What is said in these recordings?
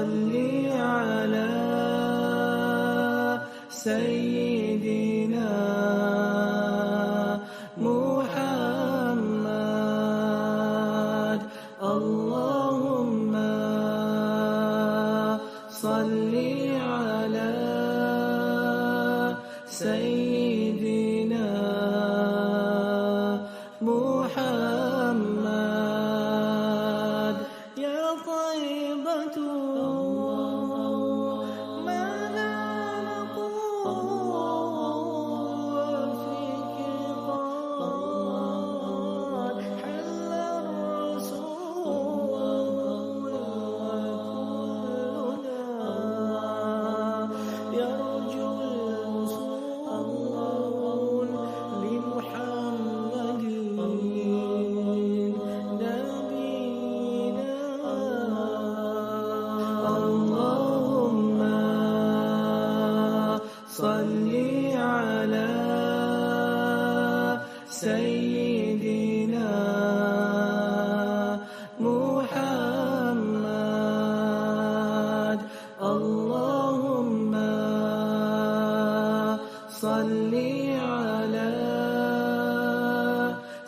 صل على سيدنا محمد اللهم صل على سيدنا محمد يا طيبة ماذا نقول فيك قد حل الرسول وكلنا يرجو الوصول لمحمد نبينا اللهم صل على سيدنا محمد اللهم صل على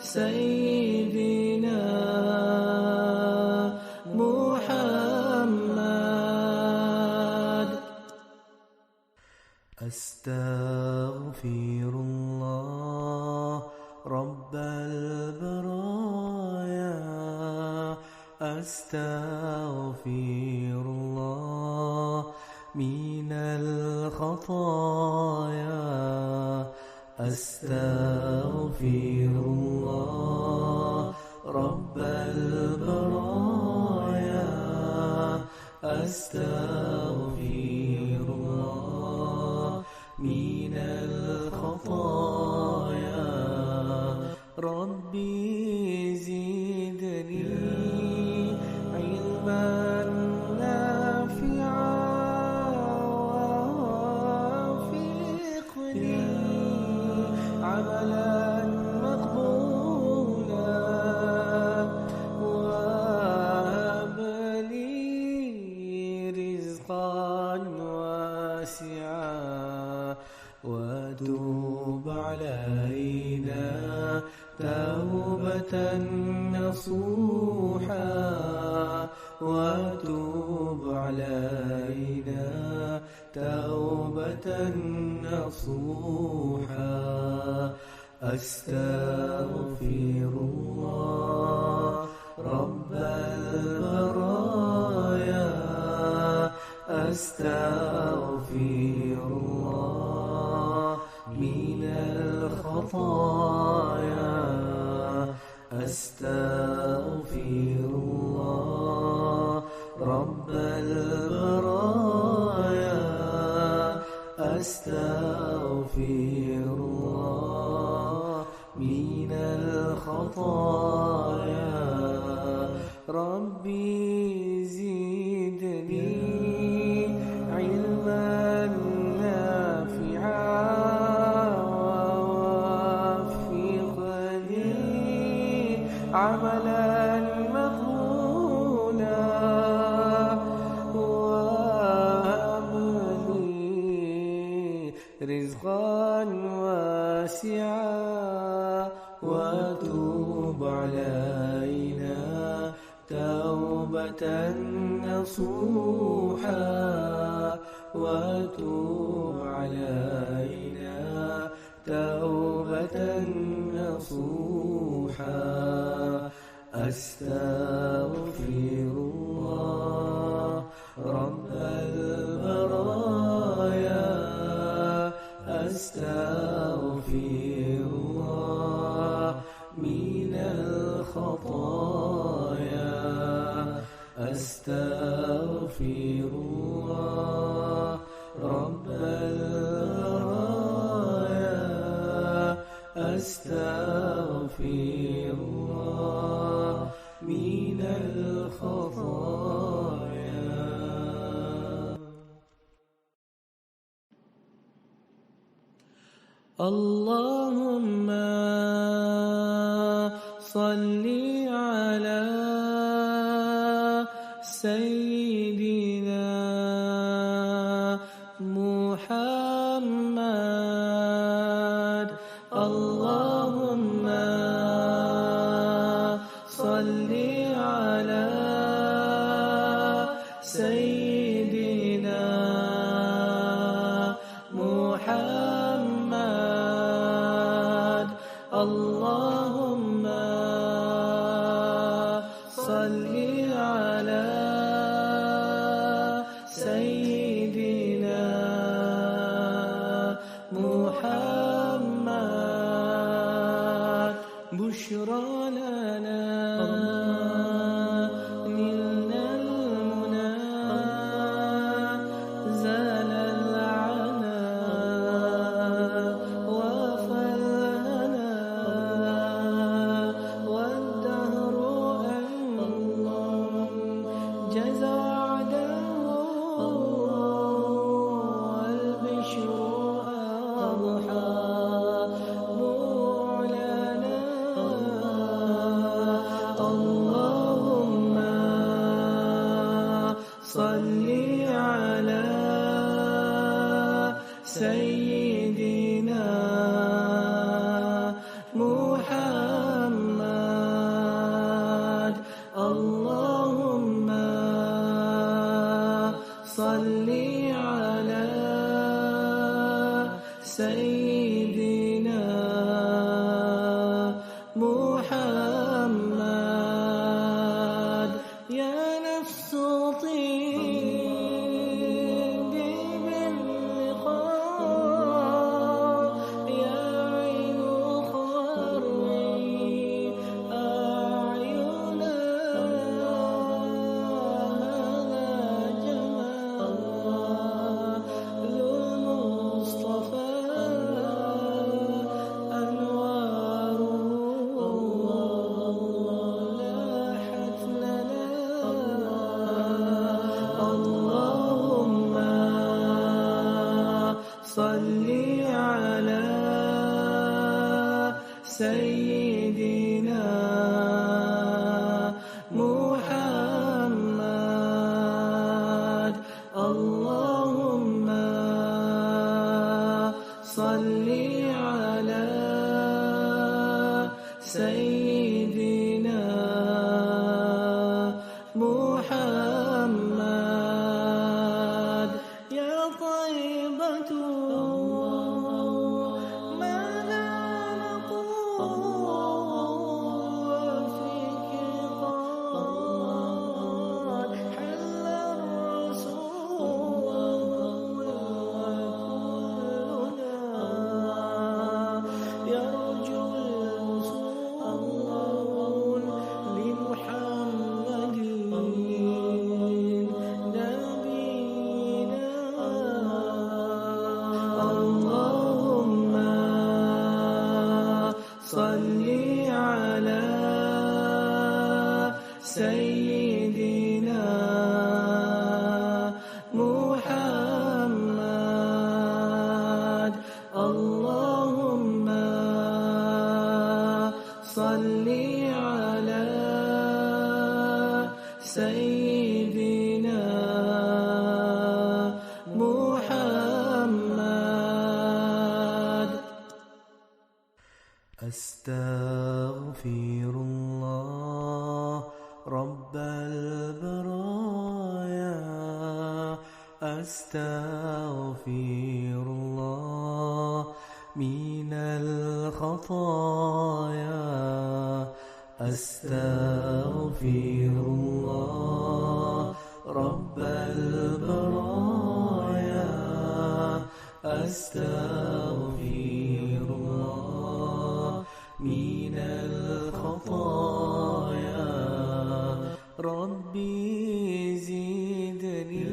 سيدنا محمد أستغفر الله رب البرايا أستغفر الله من الخطايا أستغفر الله رب البرايا أستغفر الله من الخطايا ربي زدني علما نافعا ووفقني عملا مقبولا وهب لي رزقا واسعا وتوب علينا توبة نصوحا وتوب علينا توبة نصوحا أستغفر الله رب البرايا أستغفر الله من الخطايا أستغفر الله رب البرايا أستغفر الله من الخطايا ربي زدني علما نافعا ووفقني عملا مقبولا وهب لي رزقا واسعا وتوب علينا توبة نصوحا وتوب علينا توبة نصوحا أستغفر الله رب البرايا أستغفر الله من الخطايا أستغفر الله رب البرايا أستغفر الله من الخطايا اللهم صل على سيدنا اللهم صل على سيدنا محمد اللهم صل على سيدنا محمد بشرى لنا نلنا المنى زال العنا وفلنا والدهر أنجز وعده والبشر أضحى معلنا اللهم صل على سيدنا محمد اللهم صل على سيدنا محمد يا نفس طيبي باللقاء يا عين خري أعينا هذا جمال المصطفى أنواره لاحت لنا اللهم صل على سيدنا محمد اللهم صل على سيدنا محمد يا طيبة ماذا نقول فيك قد حل الرسول وكلنا يرجو الوصول لمحمد نبينا اللهم صل على سيدنا محمد اللهم صل على سيدنا محمد أستغفر الله رب البرايا أستغفر الله من الخطايا أستغفر الله رب البرايا أستغفر الله من الخطايا ربي زدني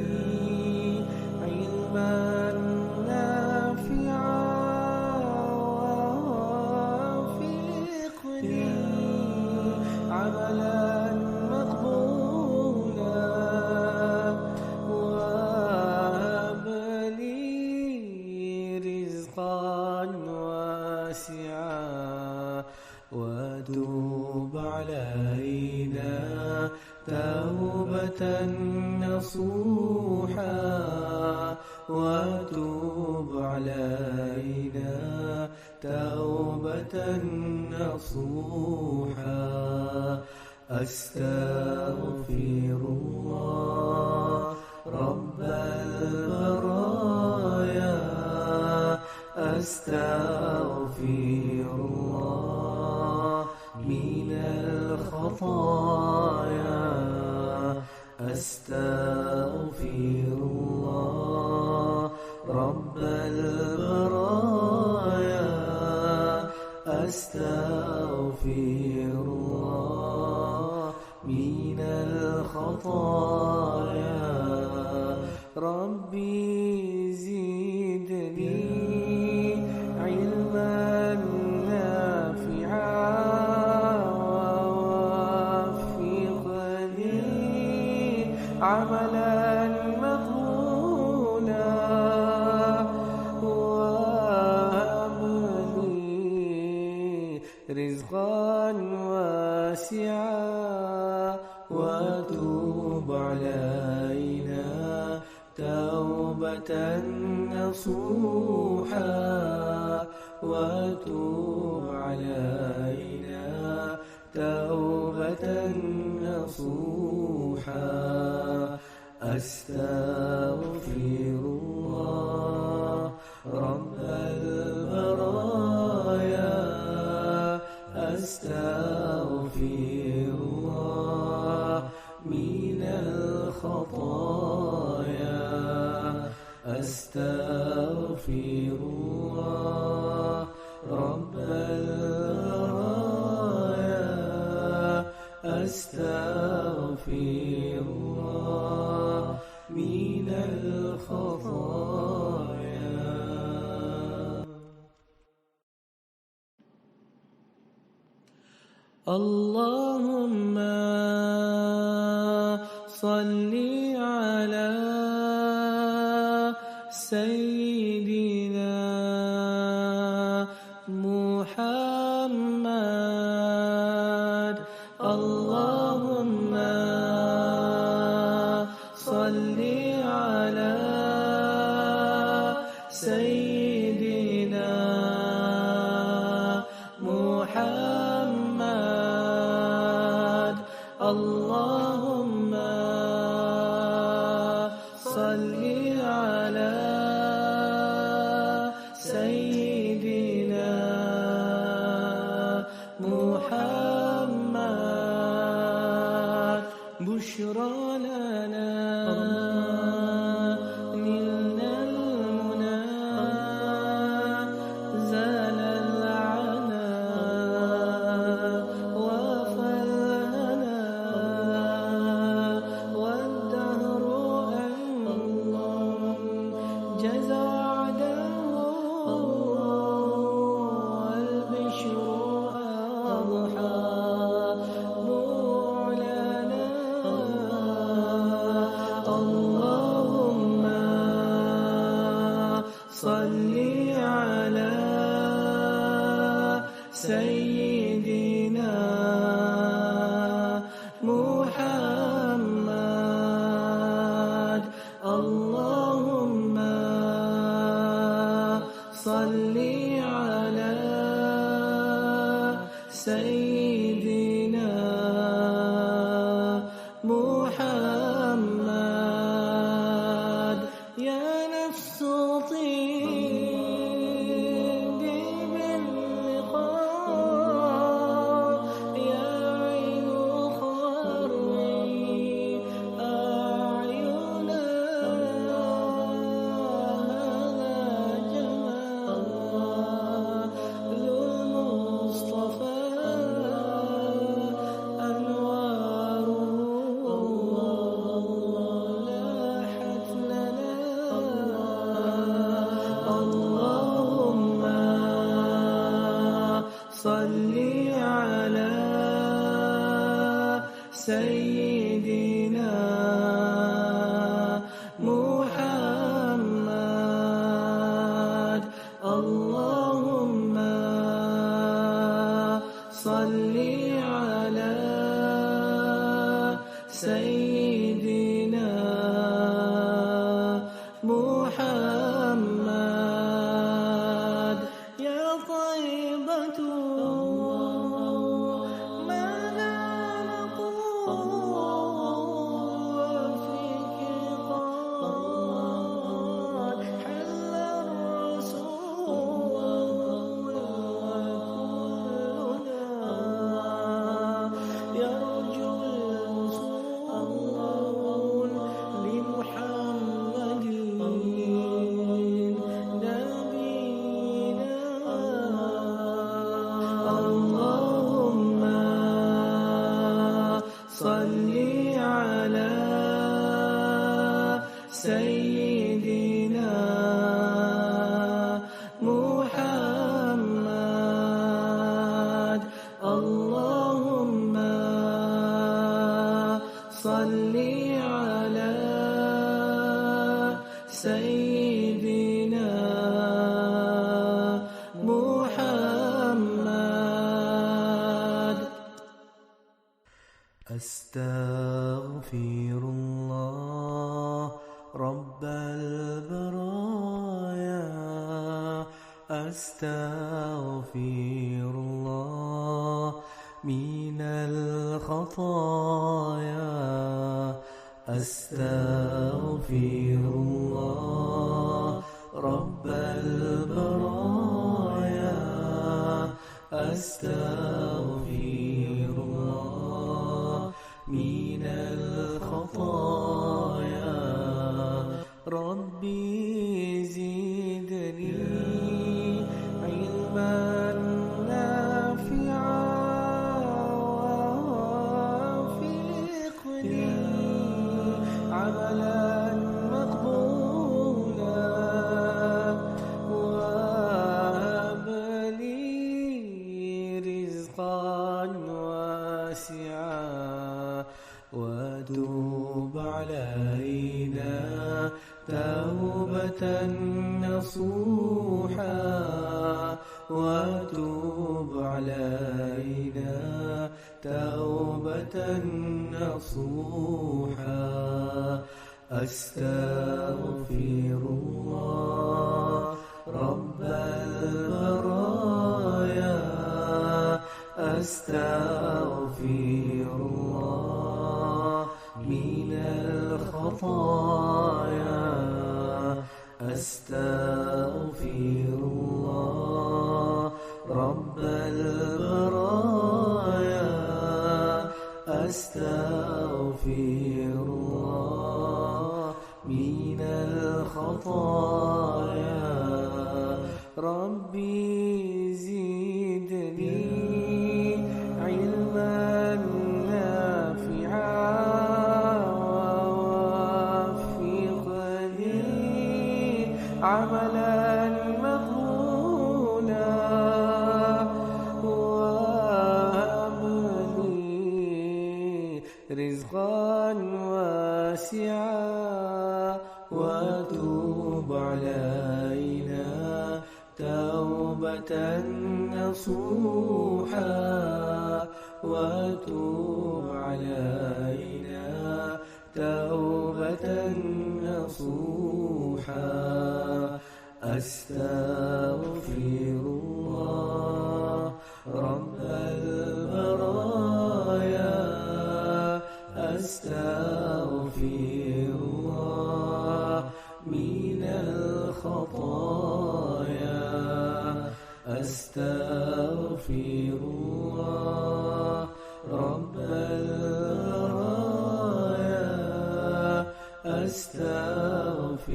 علما نافعا ووفقني عملا مقبولا وهب لي رزقا واسعا وتوب علينا توبة نصوحا وتوب علينا توبة توبة نصوحا أستغفر الله رب البرايا أستغفر الله من الخطايا أستغفر الله رب البرايا أستغفر الله من الخطايا ربي زدني علما نافعا ووفقني عملا مقبولا وهب لي رزقا واسعا وتوب علينا توبة نصوحا وتوب علينا توبة نصوحا أستغفر الله رب البرايا أستغفر الله من الخطايا أستغفر الله رب البرايا أستغفر الله من الخطايا. اللهم صل على سيدنا محمد اللهم صل على سيدنا محمد اللهم صل على سيدنا محمد بشرى لنا نلنا المنى زال العنا وفلنا والدهر أنجز وعده والبشر أضحى اللهم صل على سيدنا محمد اللهم صل على سيدنا محمد يا نفس طيبي باللقاء يا عين خري أعينا هذا جمال المصطفى اللهم صل على سيدنا محمد اللهم صل على سيدنا محمد يا طيب محبة ماذا نقول فيك قد حل الرسول وكلنا يرجو الوصول لمحمد اللهم صل على سيدنا محمد اللهم صل على سيدنا محمد أستغفر الله رب البرايا أستغفر الله من الخطايا أستغفر الله رب البرايا أستغفر الله من الخطايا ربي زدني علما نافعا ووفقني عملا مقبولا وهب لي رزقا واسعا وتوب علينا توبة نصوحا وتوب علينا توبة نصوحا أستغفر الله رب البرايا أستغفر الله من الخطايا أستغفر الله رب البرايا أستغفر الله من الخطايا ربي زدني علما نافعا ووفقني عملا مقبولا وهب لي رزقا واسعا وتوب علينا توبة نصوحا وتوب علينا توبة نصوحا أستغفر الله رب البرايا أستغفر الله من الخطايا أستغفر الله رب البرايا أستغفر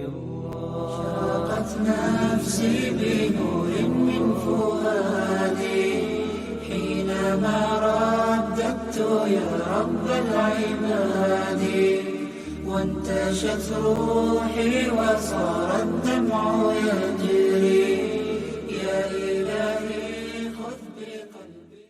الله شرقت نفسي بنور من فؤادي حينما رددت يا رب العباد وانتشت روحي وصار الدمع يجري يا إلهي خذ بقلبي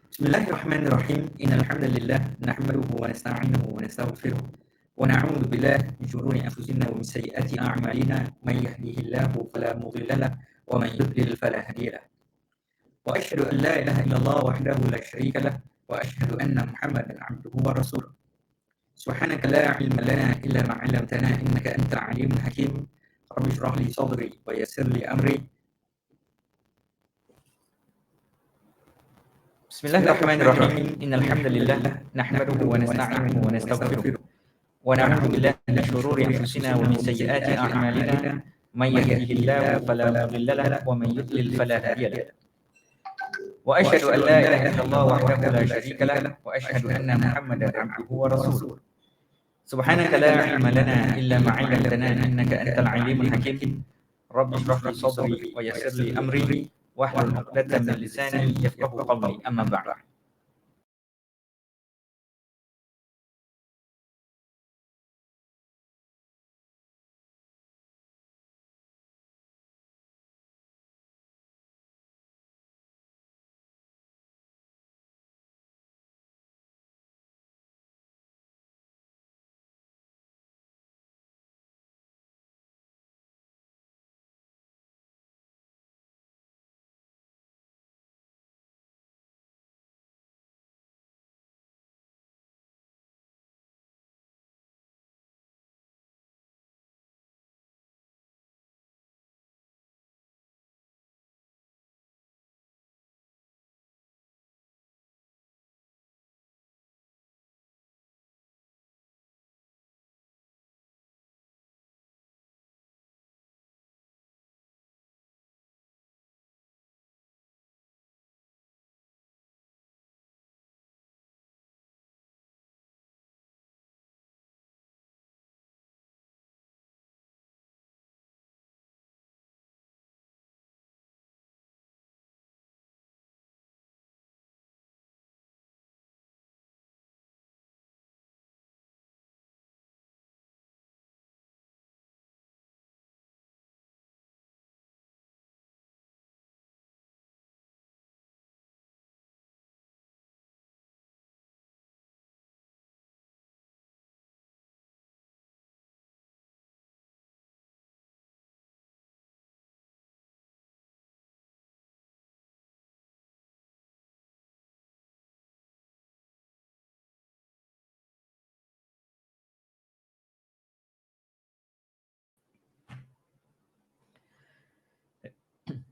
Bismillahirrahmanirrahim. Innal hamdalillah nahmaduhu wa nasta'inuhu wa nastaghfiruh wa na'udzu billahi min shururi anfusina wa min sayyiati a'malina may yahdihillahu fala mudilla lahu wa man yudlil fala hadiya lahu. Wa asyhadu an la ilaha illallah wahdahu la syarika lahu wa asyhadu anna Muhammadan 'abduhu wa rasuluh. Subhanaka la ilma lana illa ma 'allamtana innaka antal 'alimul hakim. Rabbi shrah li sadri wa yassir li amri. Bismillahirrahmanirrahim. Innal hamdalillah nahmaduhu wa nasta'inuhu wa nastaghfiruh wa na'udzu billahi min shururi anfusina wa min sayyiati a'malina may yahdihillahu fala mudilla lahu wa man yudlil fala hadiya lahu. Wa asyhadu an la ilaha illallah wahdahu la syarika lahu wa asyhadu anna Muhammadan 'abduhu wa rasuluh. Subhanaka la ilma lana illa ma 'allamtana innaka antal 'alimul hakim. Rabbi shrah li sadri wa yassir li amri wahlul 'uqdatam min lisani yafqahu qawli. Amma ba'd.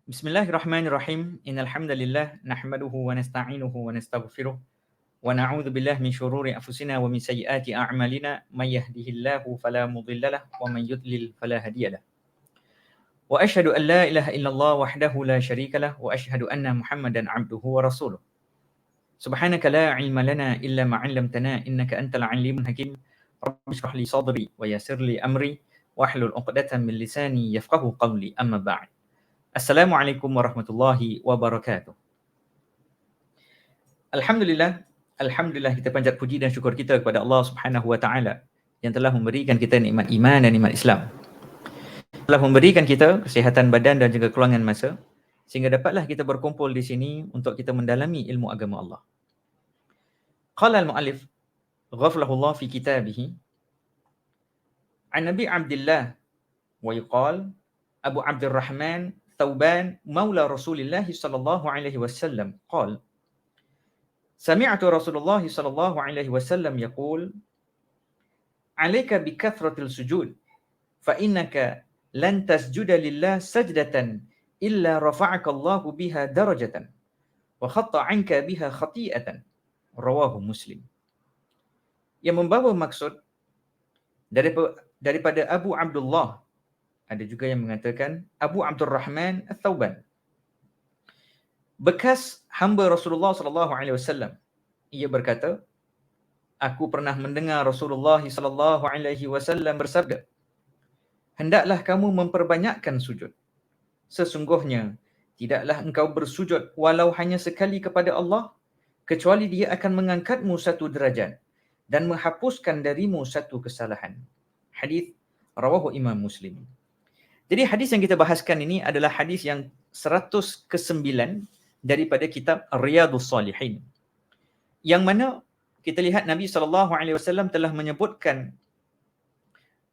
Bismillahirrahmanirrahim. Innal hamdalillah nahmaduhu wa nasta'inuhu wa nastaghfiruh wa na'udzu billahi min shururi anfusina wa min sayyiati a'malina may yahdihillahu fala mudilla lahu wa man yudlil fala hadiya lahu. Wa asyhadu an la ilaha illallah wahdahu la syarika lahu wa asyhadu anna Muhammadan 'abduhu wa rasuluh. Subhanaka la ilma lana illa ma 'allamtana innaka antal 'alimul hakim. Rabbi shrah li sadri wa yassir li amri wahlul 'uqdatam min lisani yafqahu qawli. Amma ba'd. Assalamualaikum warahmatullahi wabarakatuh. Alhamdulillah kita panjat puji dan syukur kita kepada Allah Subhanahu wa taala yang telah memberikan kita nikmat iman dan nikmat Islam. Telah memberikan kita kesihatan badan dan juga keluangan masa sehingga dapatlah kita berkumpul di sini untuk kita mendalami ilmu agama Allah. Qala al-mu'allif ghaflahu fi kitabih an Nabi Abdullah wa yuqal Abu Abdurrahman Thawban maula Rasulillah sallallahu alaihi wasallam qala Sami'tu Rasulullah sallallahu alaihi wasallam yaqul Alayka bi kathratil sujud fa innaka lan tasjuda lillah sajdatan illa rafa'aka Allahu biha darajatan wa khatta 'anka biha khati'atan. Rawahu Muslim. Yang membawa maksud daripada Abu Abdullah, ada juga yang mengatakan Abu Abdurrahman Ats-Tsauban, bekas hamba Rasulullah sallallahu alaihi wasallam. Ia berkata, aku pernah mendengar Rasulullah sallallahu alaihi wasallam bersabda, hendaklah kamu memperbanyakkan sujud. Sesungguhnya tidaklah engkau bersujud walau hanya sekali kepada Allah, kecuali Dia akan mengangkatmu satu derajat dan menghapuskan darimu satu kesalahan. Hadis rawahu Imam Muslim. Jadi hadis yang kita bahaskan ini adalah hadis yang 109 daripada kitab Riyadhus Salihin. yang mana kita lihat Nabi SAW telah menyebutkan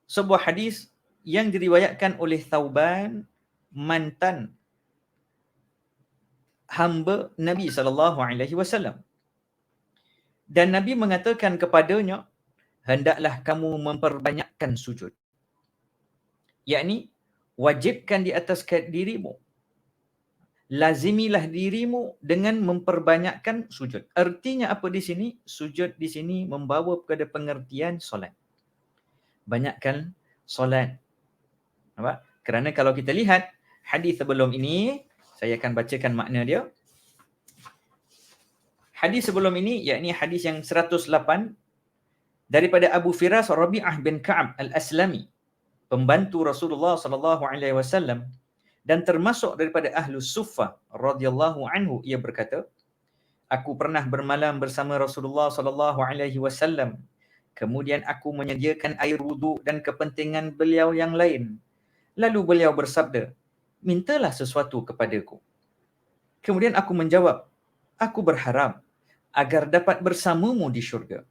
sebuah hadis yang diriwayatkan oleh Thauban, mantan hamba Nabi SAW. Dan Nabi mengatakan kepadanya, hendaklah kamu memperbanyakkan sujud. Yakni, wajibkan di atas dirimu. Lazimilah dirimu dengan memperbanyakkan sujud. Artinya apa di sini? Sujud di sini membawa kepada pengertian solat. Banyakkan solat. Nampak? Kerana kalau kita lihat hadis sebelum ini, saya akan bacakan makna dia. Hadis sebelum ini, yakni hadis yang 108 daripada Abu Firas Rabi'ah bin Ka'ab Al-Aslami, pembantu Rasulullah SAW, dan termasuk daripada Ahlus Suffah radhiyallahu anhu, ia berkata, aku pernah bermalam bersama Rasulullah SAW. Kemudian aku menyediakan air wudu dan kepentingan beliau yang lain. Lalu beliau bersabda, mintalah sesuatu kepadaku. Kemudian aku menjawab, aku berharap agar dapat bersamamu di syurga.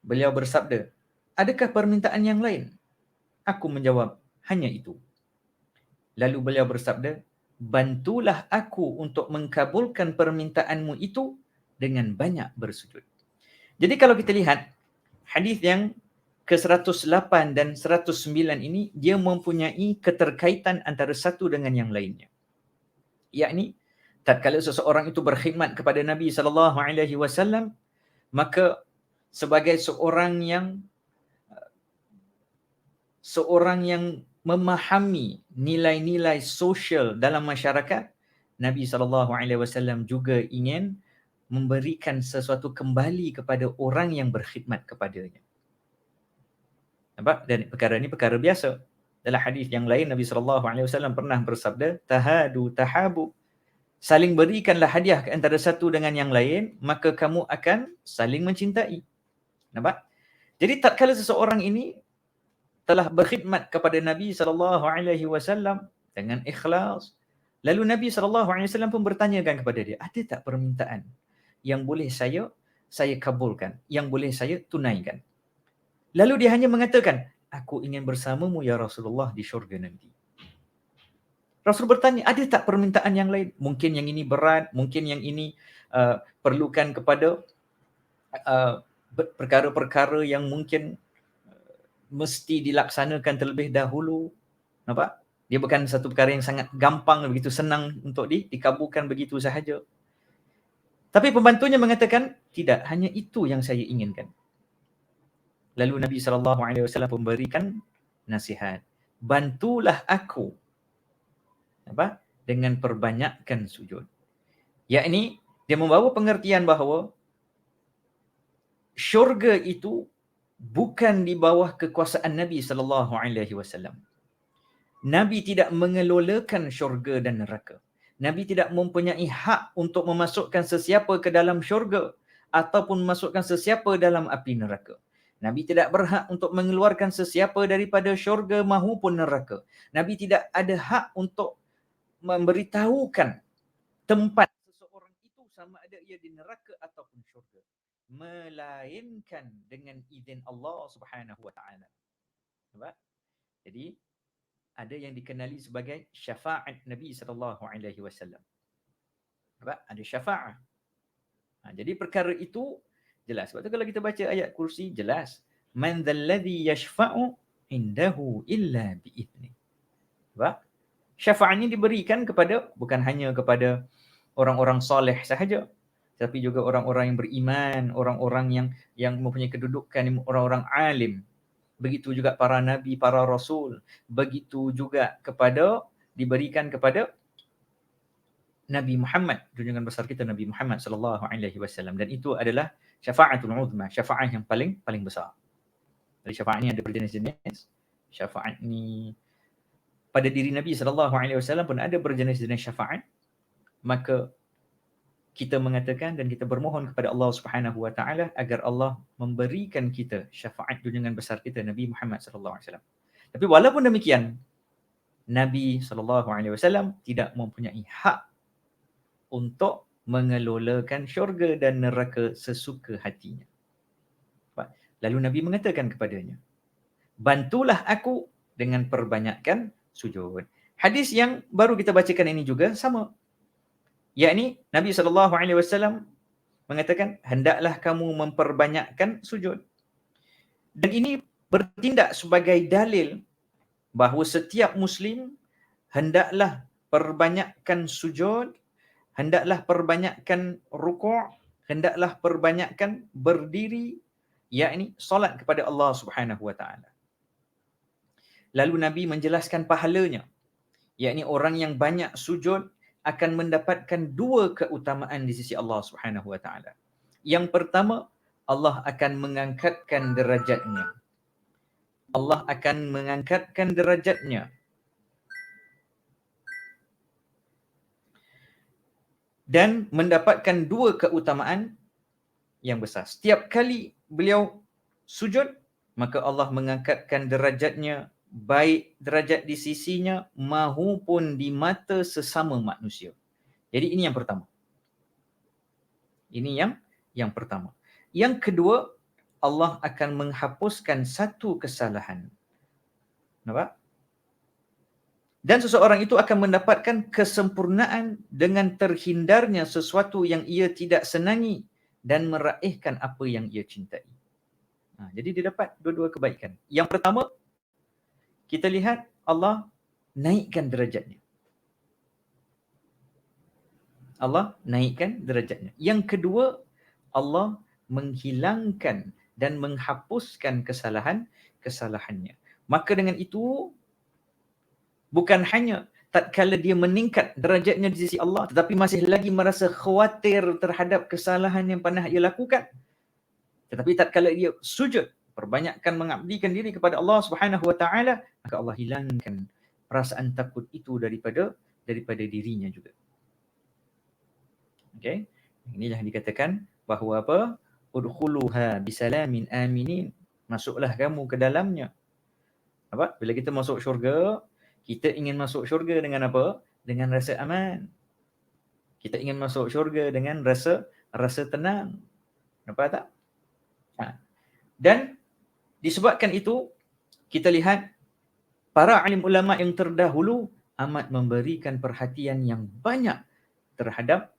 Beliau bersabda, adakah permintaan yang lain? Aku menjawab, hanya itu. Lalu beliau bersabda, bantulah aku untuk mengkabulkan permintaanmu itu dengan banyak bersujud. Jadi kalau kita lihat, hadis yang ke-108 dan 109 ini, dia mempunyai keterkaitan antara satu dengan yang lainnya. Yakni, tatkala seseorang itu berkhidmat kepada Nabi SAW, maka sebagai seorang yang memahami nilai-nilai sosial dalam masyarakat, Nabi SAW juga ingin memberikan sesuatu kembali kepada orang yang berkhidmat kepadanya. Nampak? Dan perkara ini perkara biasa. Dalam hadis yang lain, Nabi SAW pernah bersabda, tahadu tahabu, saling berikanlah hadiah antara satu dengan yang lain, maka kamu akan saling mencintai. Nampak? Jadi tatkala seseorang ini telah berkhidmat kepada Nabi SAW dengan ikhlas, lalu Nabi SAW pun bertanyakan kepada dia, ada tak permintaan yang boleh saya kabulkan, yang boleh saya tunaikan? Lalu dia hanya mengatakan, aku ingin bersamamu ya Rasulullah di syurga nanti. Rasul bertanya, ada tak permintaan yang lain? Mungkin yang ini berat, mungkin yang ini perlukan kepada perkara-perkara yang mungkin mesti dilaksanakan terlebih dahulu. Nampak? Dia bukan satu perkara yang sangat gampang, begitu senang untuk dikabulkan begitu sahaja. Tapi pembantunya mengatakan, tidak, hanya itu yang saya inginkan. Lalu Nabi SAW memberikan nasihat, bantulah aku dengan perbanyakkan sujud. Yakni, dia membawa pengertian bahawa syurga itu bukan di bawah kekuasaan Nabi SAW. Nabi tidak mengelolakan syurga dan neraka. Nabi tidak mempunyai hak untuk memasukkan sesiapa ke dalam syurga ataupun memasukkan sesiapa dalam api neraka. Nabi tidak berhak untuk mengeluarkan sesiapa daripada syurga maupun neraka. Nabi tidak ada hak untuk memberitahukan tempat seseorang itu sama ada ia di neraka ataupun syurga, melainkan dengan izin Allah Subhanahu wa taala. Jadi ada yang dikenali sebagai syafaat Nabi SAW. Ada syafaat. Jadi perkara itu jelas. Sebab tu kalau kita baca ayat kursi, jelas. Man dzalladzi yashfa'u indahu illa bi'idznih. Syafaat ini diberikan kepada, bukan hanya kepada orang-orang soleh sahaja, tapi juga orang-orang yang beriman, orang-orang yang mempunyai kedudukan, orang-orang alim. Begitu juga para nabi, para rasul. Begitu juga diberikan kepada Nabi Muhammad, junjungan besar kita Nabi Muhammad SAW. Dan itu adalah syafa'atul uzma, syafaat yang paling besar. Jadi syafaat ini ada berjenis-jenis. Syafaat ini pada diri Nabi SAW pun ada berjenis-jenis syafaat. Maka kita mengatakan dan kita bermohon kepada Allah Subhanahu wa taala agar Allah memberikan kita syafaat junjungan besar kita Nabi Muhammad SAW. Tapi walaupun demikian, Nabi SAW tidak mempunyai hak untuk mengelolakan syurga dan neraka sesuka hatinya. Lalu Nabi mengatakan kepadanya, bantulah aku dengan perbanyakkan sujud. Hadis yang baru kita bacakan ini juga sama. Yakni Nabi SAW mengatakan, hendaklah kamu memperbanyakkan sujud. Dan ini bertindak sebagai dalil bahawa setiap Muslim hendaklah perbanyakkan sujud, hendaklah perbanyakkan rukuk, hendaklah perbanyakkan berdiri, yakni solat kepada Allah Subhanahu wa taala. Lalu Nabi menjelaskan pahalanya, yakni orang yang banyak sujud akan mendapatkan 2 keutamaan di sisi Allah Subhanahu wa taala. Yang pertama, Allah akan mengangkatkan derajatnya. Allah akan mengangkatkan derajatnya. Dan mendapatkan 2 keutamaan yang besar. Setiap kali beliau sujud, maka Allah mengangkatkan derajatnya, baik derajat di sisinya maupun di mata sesama manusia. Jadi ini yang pertama. Ini yang pertama. Yang kedua, Allah akan menghapuskan satu kesalahan. Nampak? Dan seseorang itu akan mendapatkan kesempurnaan dengan terhindarnya sesuatu yang ia tidak senangi dan meraihkan apa yang ia cintai. Jadi dia dapat dua-dua kebaikan. Yang pertama, kita lihat Allah naikkan derajatnya. Allah naikkan derajatnya. Yang kedua, Allah menghilangkan dan menghapuskan kesalahannya. Maka dengan itu, bukan hanya tatkala dia meningkat derajatnya di sisi Allah, tetapi masih lagi merasa khawatir terhadap kesalahan yang pernah ia lakukan. Tetapi tatkala dia sujud, perbanyakkan mengabdikan diri kepada Allah Subhanahu wa taala, maka Allah hilangkan perasaan takut itu daripada dirinya juga. Okey. Inilah yang dikatakan bahawa apa? Udkhuluha bisalamin aminin. Masuklah kamu ke dalamnya. Apa? Bila kita masuk syurga, kita ingin masuk syurga dengan apa? Dengan rasa aman. Kita ingin masuk syurga dengan rasa tenang. Nampak tak? Dan disebabkan itu, kita lihat para alim ulama yang terdahulu amat memberikan perhatian yang banyak terhadap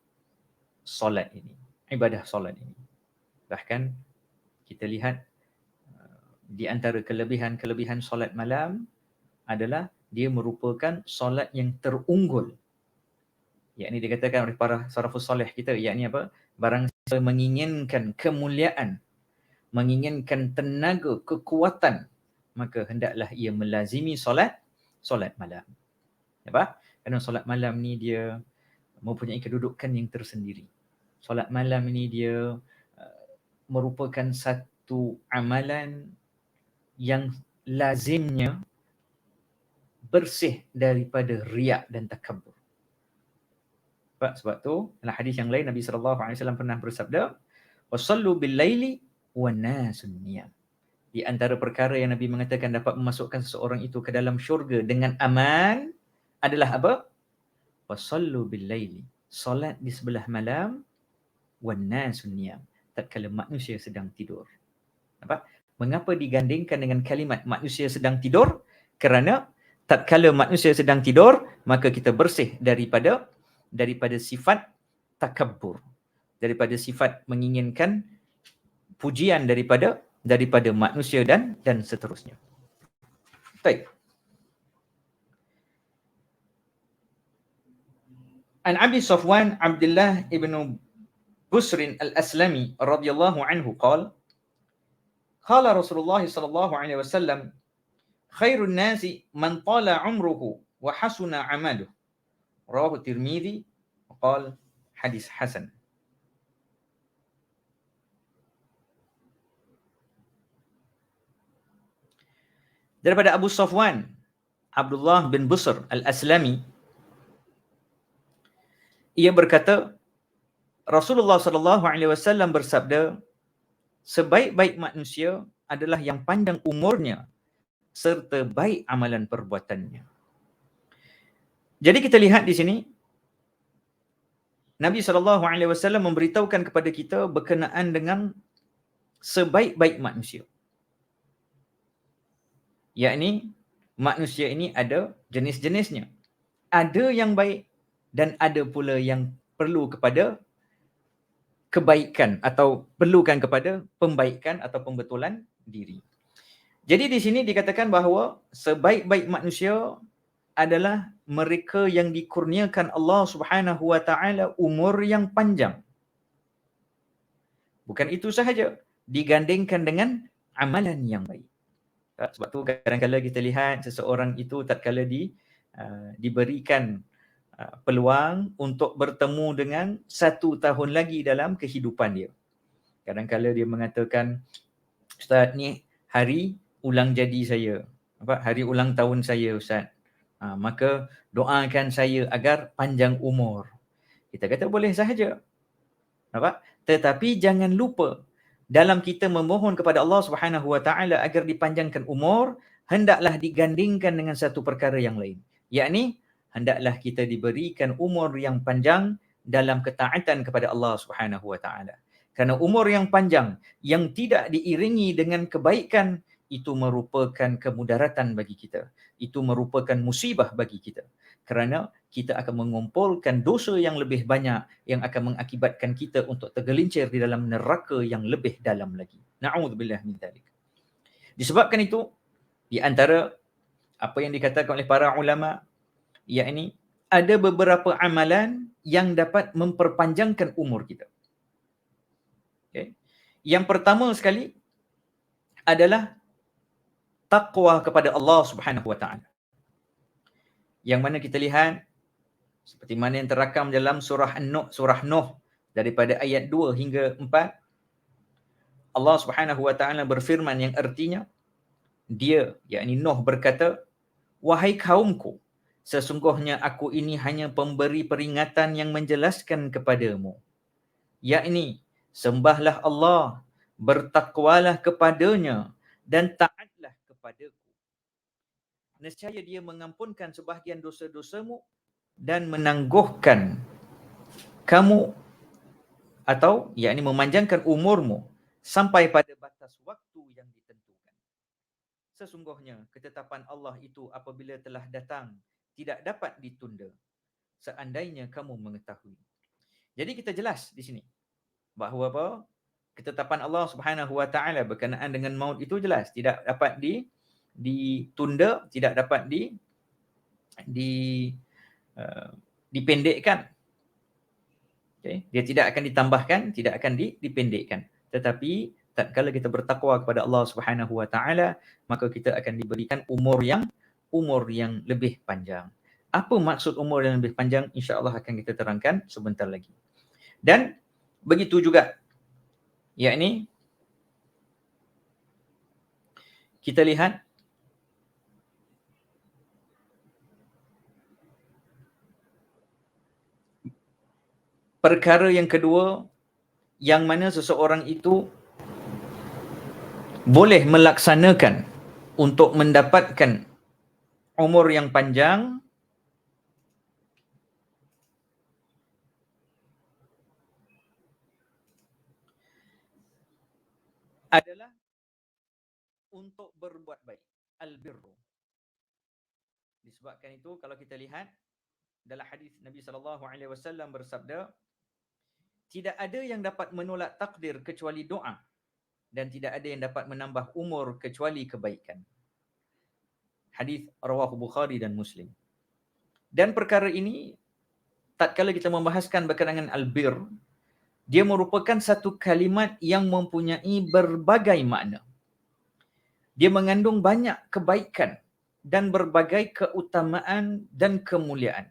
solat ini, ibadah solat ini. Bahkan kita lihat di antara kelebihan solat malam adalah dia merupakan solat yang terunggul. Yakni dikatakan oleh para salafus soleh kita, yakni apa? Barang siapa menginginkan kemuliaan, menginginkan tenaga, kekuatan, maka hendaklah ia melazimi solat malam. Apa? Kerana solat malam ni dia mempunyai kedudukan yang tersendiri. Solat malam ini dia merupakan satu amalan yang lazimnya bersih daripada riak dan takabbur. Sebab tu dalam hadis yang lain Nabi SAW pernah bersabda, wasallu bil laili wan nasun niyam. Di antara perkara yang Nabi mengatakan dapat memasukkan seseorang itu ke dalam syurga dengan aman adalah apa? Wasallu bil laili, solat di sebelah malam, wan nasun niyam, tatkala manusia sedang tidur. Nampak? Mengapa digandingkan dengan kalimat manusia sedang tidur? Kerana tatkala manusia sedang tidur, maka kita bersih daripada sifat takabbur, daripada sifat menginginkan pujian daripada manusia dan seterusnya. Baik. An Abi Safwan Abdullah ibn Busr al-Aslami radhiyallahu anhu qala qala Rasulullah sallallahu alaihi wasallam khairun nasi man tala umruhu wa hasuna amaluhu. Rawahu Tirmidzi qala hadis hasan. Daripada Abu Safwan Abdullah bin Busr al-Aslami, ia berkata, Rasulullah sallallahu alaihi wasallam bersabda, sebaik-baik manusia adalah yang panjang umurnya serta baik amalan perbuatannya. Jadi kita lihat di sini Nabi SAW memberitahukan kepada kita berkenaan dengan sebaik-baik manusia. Yakni manusia ini ada jenis-jenisnya. Ada yang baik dan ada pula yang perlu kepada kebaikan atau perlukan kepada pembaikan atau pembetulan diri. Jadi di sini dikatakan bahawa sebaik-baik manusia adalah mereka yang dikurniakan Allah Subhanahu wa taala umur yang panjang. Bukan itu sahaja, digandingkan dengan amalan yang baik. Sebab tu kadang-kadang kita lihat seseorang itu tatkala diberikan peluang untuk bertemu dengan 1 tahun lagi dalam kehidupan dia. Kadang-kadang dia mengatakan, Ustaz, ni hari ulang jadi saya. Hari ulang tahun saya, Ustaz. Maka doakan saya agar panjang umur. Kita kata boleh sahaja. Tetapi jangan lupa, dalam kita memohon kepada Allah Subhanahu wa taala agar dipanjangkan umur, hendaklah digandingkan dengan satu perkara yang lain. Yakni hendaklah kita diberikan umur yang panjang dalam ketaatan kepada Allah Subhanahu wa taala. Kerana umur yang panjang yang tidak diiringi dengan kebaikan itu merupakan kemudaratan bagi kita. Itu merupakan musibah bagi kita. Kerana kita akan mengumpulkan dosa yang lebih banyak yang akan mengakibatkan kita untuk tergelincir di dalam neraka yang lebih dalam lagi. Na'udzubillah min dzalik. Disebabkan itu, di antara apa yang dikatakan oleh para ulama, yakni ada beberapa amalan yang dapat memperpanjangkan umur kita. Okay. Yang pertama sekali adalah taqwa kepada Allah Subhanahu wa taala. Yang mana kita lihat seperti mana yang terakam dalam surah Nuh daripada ayat 2 hingga 4, Allah Subhanahu wa taala berfirman yang artinya, dia, yakni Nuh, berkata, "Wahai kaumku, sesungguhnya aku ini hanya pemberi peringatan yang menjelaskan kepadamu. Yakni, sembahlah Allah, bertakwalah kepadanya dan taatlah kepadaku. Nescaya dia mengampunkan sebahagian dosa-dosamu dan menangguhkan kamu atau yakni memanjangkan umurmu sampai pada batas waktu yang ditentukan. Sesungguhnya ketetapan Allah itu apabila telah datang tidak dapat ditunda, seandainya kamu mengetahui." Jadi kita jelas di sini bahawa apa? Ketetapan Allah Subhanahu wa taala berkenaan dengan maut itu jelas, tidak dapat ditunda, tidak dapat dipendekkan. Okay. Dia tidak akan ditambahkan, tidak akan dipendekkan. Tetapi tatkala kita bertakwa kepada Allah Subhanahu wa taala, maka kita akan diberikan umur yang lebih panjang. Apa maksud umur yang lebih panjang? Insya-Allah akan kita terangkan sebentar lagi. Dan begitu juga, yakni kita lihat perkara yang kedua, yang mana seseorang itu boleh melaksanakan untuk mendapatkan umur yang panjang, adalah untuk berbuat baik, al-birru. Disebabkan itu kalau kita lihat dalam hadis Nabi SAW bersabda, tidak ada yang dapat menolak takdir kecuali doa, dan tidak ada yang dapat menambah umur kecuali kebaikan. Hadis rawahu Bukhari dan Muslim. Dan perkara ini, tatkala kita membahaskan berkenaan al-bir, dia merupakan satu kalimat yang mempunyai berbagai makna. Dia mengandung banyak kebaikan dan berbagai keutamaan dan kemuliaan.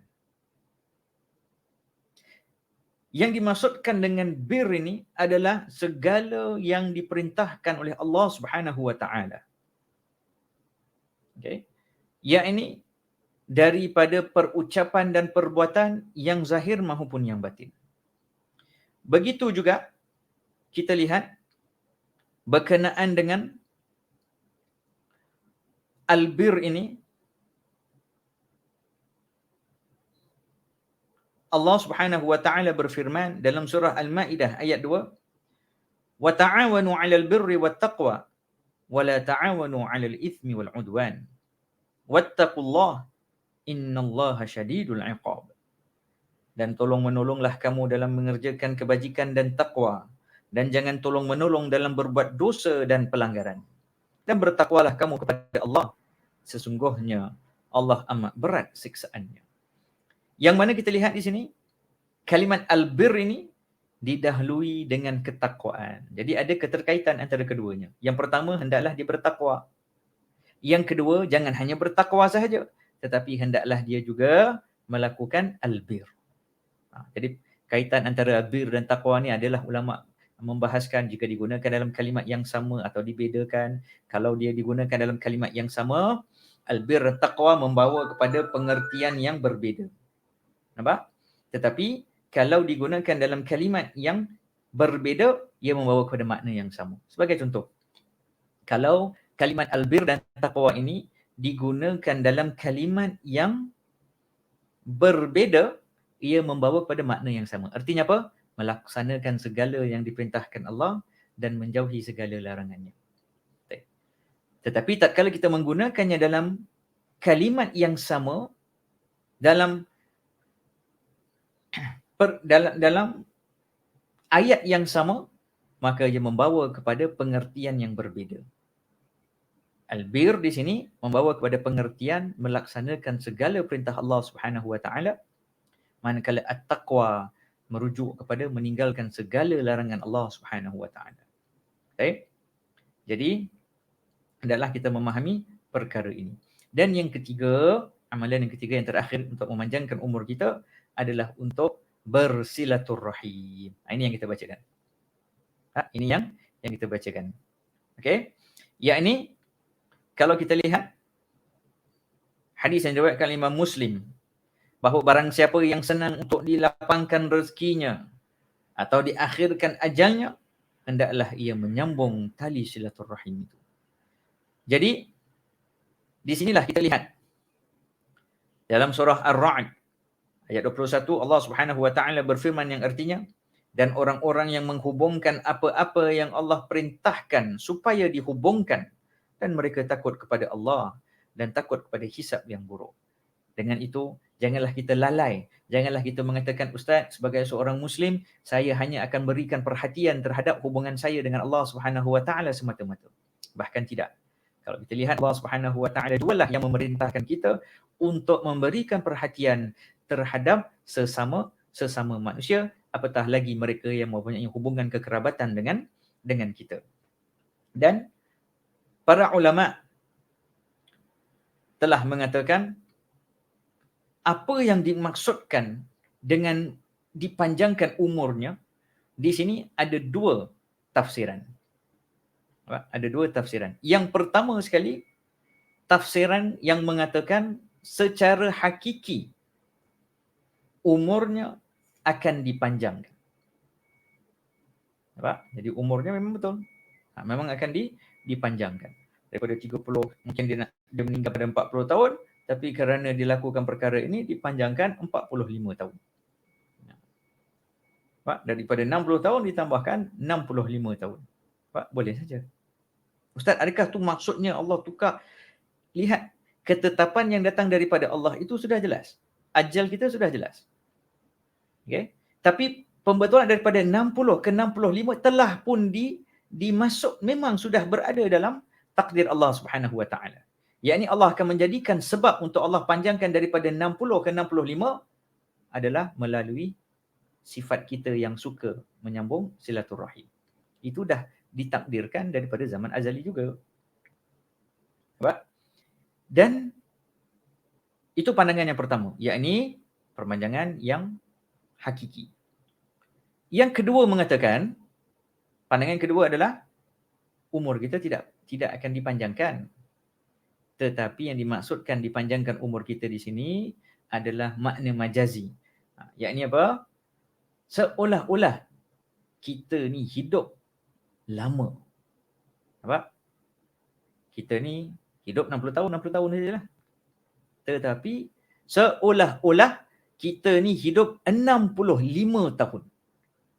Yang dimaksudkan dengan bir ini adalah segala yang diperintahkan oleh Allah Subhanahu wa taala. Okey. Yakni daripada perucapan dan perbuatan yang zahir maupun yang batin. Begitu juga kita lihat berkenaan dengan al-bir ini, Allah Subhanahu wa taala berfirman dalam surah Al-Maidah ayat 2, "Wa ta'awanu 'alal birri wat taqwa wa la ta'awanu 'alal itsmi wal 'udwan. Wattaqullaha innallaha syadidul 'iqab." Dan tolong menolonglah kamu dalam mengerjakan kebajikan dan takwa, dan jangan tolong menolong dalam berbuat dosa dan pelanggaran. Dan bertakwalah kamu kepada Allah, sesungguhnya Allah amat berat siksaannya. Yang mana kita lihat di sini, kalimat albir ini didahului dengan ketakwaan. Jadi ada keterkaitan antara keduanya. Yang pertama, hendaklah dia bertakwa. Yang kedua, jangan hanya bertakwa sahaja, tetapi hendaklah dia juga melakukan albir. Jadi kaitan antara albir dan takwa ni adalah ulama membahaskan jika digunakan dalam kalimat yang sama atau dibedakan. Kalau dia digunakan dalam kalimat yang sama, albir dan takwa membawa kepada pengertian yang berbeza. Nampak? Tetapi kalau digunakan dalam kalimat yang berbeza, ia membawa kepada makna yang sama. Sebagai contoh, kalau kalimat albir dan takwa ini digunakan dalam kalimat yang berbeza, ia membawa kepada makna yang sama. Artinya apa? Melaksanakan segala yang diperintahkan Allah dan menjauhi segala larangannya. Tetapi tatkala kita menggunakannya dalam kalimat yang sama, dalam ayat yang sama, maka ia membawa kepada pengertian yang berbeza. Albir di sini membawa kepada pengertian melaksanakan segala perintah Allah Subhanahu wa taala, manakala at-taqwa merujuk kepada meninggalkan segala larangan Allah Subhanahu wa taala. Baik. Jadi hendaklah kita memahami perkara ini. Dan yang ketiga, amalan yang ketiga yang terakhir untuk memanjangkan umur kita adalah untuk bersilaturrahim. Ini yang kita bacakan. Ini yang kita bacakan. Okey. Yakni kalau kita lihat hadis yang diriwayatkan Imam Muslim, bahawa barang siapa yang senang untuk dilapangkan rezekinya atau diakhirkan ajalnya, hendaklah ia menyambung tali silaturrahim itu. Jadi di sinilah kita lihat dalam surah Ar-Ra'd ayat 21, Allah Subhanahu wa taala berfirman yang artinya, dan orang-orang yang menghubungkan apa-apa yang Allah perintahkan supaya dihubungkan, dan mereka takut kepada Allah dan takut kepada hisab yang buruk. Dengan itu, janganlah kita lalai. Janganlah kita mengatakan, Ustaz, sebagai seorang Muslim, saya hanya akan berikan perhatian terhadap hubungan saya dengan Allah Subhanahu wa taala semata-mata. Bahkan tidak. Kalau kita lihat, Allah Subhanahu wa taala jualah yang memerintahkan kita untuk memberikan perhatian terhadap sesama manusia, apatah lagi mereka yang mempunyai hubungan kekerabatan dengan kita. Dan para ulama telah mengatakan apa yang dimaksudkan dengan dipanjangkan umurnya, di sini ada dua tafsiran. Ada dua tafsiran. Yang pertama sekali, tafsiran yang mengatakan secara hakiki umurnya akan dipanjangkan. Jadi umurnya memang betul. Memang akan dipanjangkan. Daripada 30, mungkin dia meninggal pada 40 tahun, tapi kerana dilakukan perkara ini dipanjangkan 45 tahun. Daripada 60 tahun ditambahkan 65 tahun. Boleh saja. Ustaz, adakah tu maksudnya Allah tukar? Lihat, ketetapan yang datang daripada Allah itu sudah jelas. Ajal kita sudah jelas. Okay? Tapi pembetulan daripada 60 ke 65 telah pun dimasuk, memang sudah berada dalam takdir Allah Subhanahu wa taala. Yakni Allah akan menjadikan sebab untuk Allah panjangkan daripada 60 ke 65 adalah melalui sifat kita yang suka menyambung silaturrahim. Itu dah ditakdirkan daripada zaman azali juga. Dan itu pandangan yang pertama, yakni perpanjangan yang hakiki. Yang kedua mengatakan, pandangan kedua adalah umur kita tidak akan dipanjangkan. Tetapi yang dimaksudkan dipanjangkan umur kita di sini adalah makna majazi. Yakni apa? Seolah-olah kita ni hidup lama. Apa? Kita ni hidup 60 tahun sajalah. Tetapi seolah-olah kita ni hidup 65 tahun.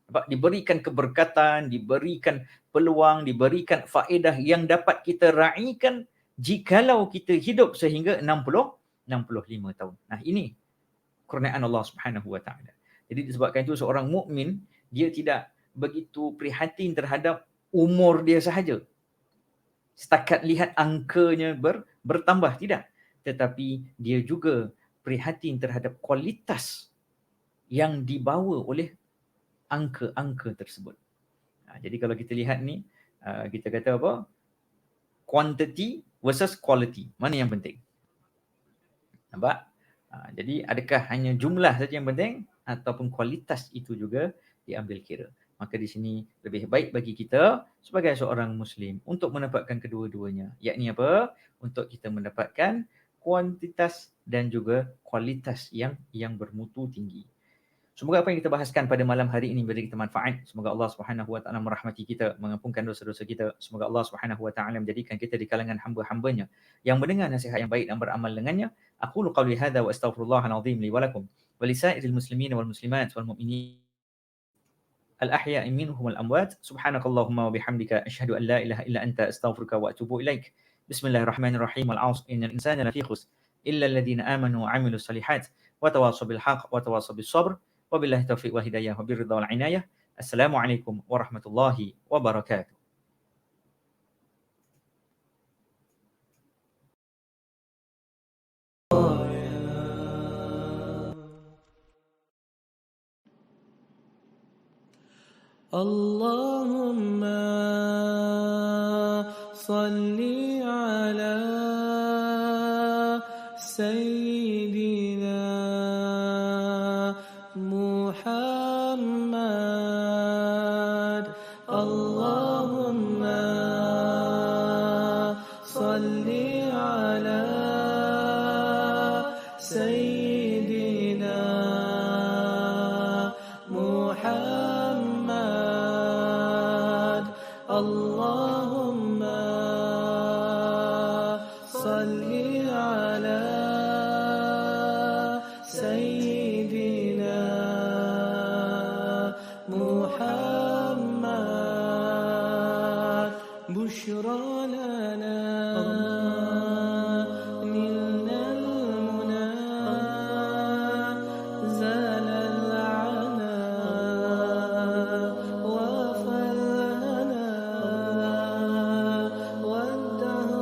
Sebab diberikan keberkatan, diberikan peluang, diberikan faedah yang dapat kita raikan jikalau kita hidup sehingga 65 tahun. Nah, ini kurniaan Allah Subhanahu wa taala. Jadi disebabkan itu seorang mukmin dia tidak begitu prihatin terhadap umur dia sahaja. Setakat lihat angkanya bertambah, tidak. Tetapi dia juga prihatin terhadap kualitas yang dibawa oleh angka-angka tersebut. Jadi kalau kita lihat ni, kita kata apa? Quantity versus quality. Mana yang penting? Nampak? Jadi adakah hanya jumlah saja yang penting ataupun kualitas itu juga diambil kira? Maka di sini lebih baik bagi kita sebagai seorang Muslim untuk mendapatkan kedua-duanya. Yakni apa? Untuk kita mendapatkan kuantitas dan juga kualitas yang bermutu tinggi. Semoga apa yang kita bahaskan pada malam hari ini memberi kita manfaat. Semoga Allah Subhanahu wa taala merahmati kita, mengampunkan dosa-dosa kita. Semoga Allah Subhanahu wa taala menjadikan kita di kalangan hamba-hambanya yang mendengar nasihat yang baik dan beramal dengannya. Aqulu qawli hadza wa astaghfirullahal azim li wa lakum wa lisairil muslimin wal muslimat wal mu'minin al-ahya'i minhum wal amwat. Subhanakallahumma wa bihamdika asyhadu an la ilaha illa anta astaghfiruka wa atubu ilaik. Bismillahirrahmanirrahim. Al-'asr innal insana lafi khusr illa alladhina amanu wa 'amilus shalihat wa tawassaw bil haqq wa tawassaw bis sabr. Wabillahi taufiq wal hidayah wa birridha wal inayah. Assalamualaikum warahmatullahi wabarakatuh. Allahumma salli ala Sayyidina Muhammad. Allahumma salli ala Sayyidina Muhammad. Allahumma salli ala